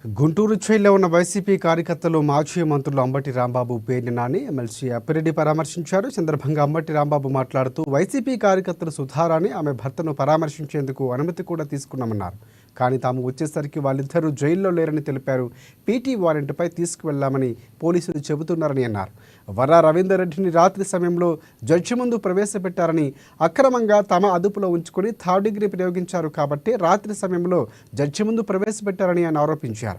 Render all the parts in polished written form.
గుంటూరు జైల్లో ఉన్న వైసీపీ కార్యకర్తలు మాజీ మంత్రులు అంబటి రాంబాబు, పేర్ని నాని, ఎమ్మెల్సీ అప్పిరెడ్డి పరామర్శించారు. సందర్భంగా అంబటి రాంబాబు మాట్లాడుతూ వైసీపీ కార్యకర్తలు సుధారాణి ఆమె భర్తను పరామర్శించేందుకు అనుమతి కూడా తీసుకున్నామన్నారు. కానీ తాము వచ్చేసరికి వాళ్ళిద్దరూ జైల్లో లేరని తెలిపారు. పీటీ వారెంట్పై తీసుకువెళ్లామని పోలీసులు చెబుతున్నారని అన్నారు. వర్రా రవీందర్ రెడ్డిని రాత్రి సమయంలో జడ్జి ముందు ప్రవేశపెట్టారని, అక్రమంగా తమ అదుపులో ఉంచుకొని థర్డ్ డిగ్రీ ప్రయోగించారు కాబట్టి రాత్రి సమయంలో జడ్జి ముందు ప్రవేశపెట్టారని ఆయన ఆరోపించారు.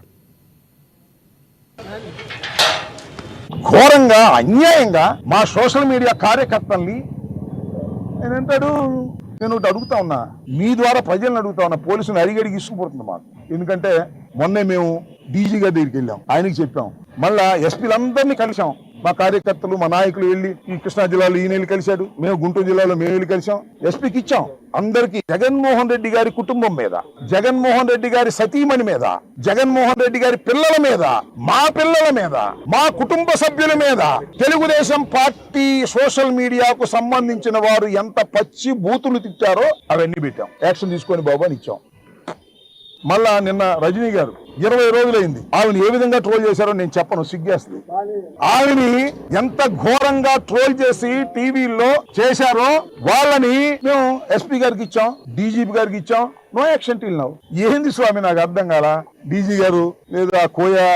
ఘోరంగా అన్యాయంగా మా సోషల్ మీడియా కార్యకర్తల్ని నేనంటాడు. నేను ఒకటి అడుగుతా ఉన్నా, మీ ద్వారా ప్రజలను అడుగుతా ఉన్నా, పోలీసులు అడిగడిగి ఇసుకుపోతుంది మాకు. ఎందుకంటే మొన్నే మేము డీజీ గారి దగ్గరికి వెళ్ళాం, ఆయనకి చెప్పాం, మళ్ళా ఎస్పీలందరినీ కలిసాం. మా కార్యకర్తలు, మా నాయకులు వెళ్ళి ఈ కృష్ణా జిల్లాలో ఈయన వెళ్ళి కలిశాడు, మేము గుంటూరు జిల్లాలో మేము వెళ్ళి కలిసాం, ఎస్పీకి ఇచ్చాం. అందరికీ జగన్మోహన్ రెడ్డి గారి కుటుంబం మీద, జగన్మోహన్ రెడ్డి గారి సతీమణి మీద, జగన్మోహన్ రెడ్డి గారి పిల్లల మీద, మా పిల్లల మీద, మా కుటుంబ సభ్యుల మీద తెలుగుదేశం పార్టీ సోషల్ మీడియాకు సంబంధించిన వారు ఎంత పచ్చి బూతులు తిట్టారో అవన్నీ పెట్టాం. యాక్షన్ తీసుకొని బాబు అని ఇచ్చాం. మళ్ళా నిన్న రజనీ గారు 20 రోజులైంది, ఆమెను ఏ విధంగా ట్రోల్ చేశారో నేను చెప్పను, సిగ్గేస్తుంది. ఆమెని ఎంత ఘోరంగా ట్రోల్ చేసి టీవీల్లో చేశారో వాళ్ళని మేము ఎస్పీ గారికి ఇచ్చాం, డీజీపీ గారికి ఇచ్చాం. No action till now. ఏంది స్వామి నాకు అర్థం కాల. డీజీ గారు లేదా కోయా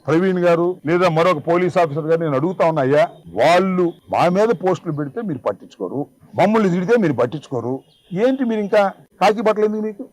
ప్రవీణ్ గారు లేదా మరొక పోలీస్ ఆఫీసర్ గారు నేను అడుగుతా ఉన్నా, అయ్యా వాళ్ళు మా మీద పోస్టులు పెడితే మీరు పట్టించుకోరు, మమ్మల్ని తిడితే మీరు పట్టించుకోరు, ఏంటి మీరు ఇంకా కాకి బట్టలు ఎందుకు మీకు?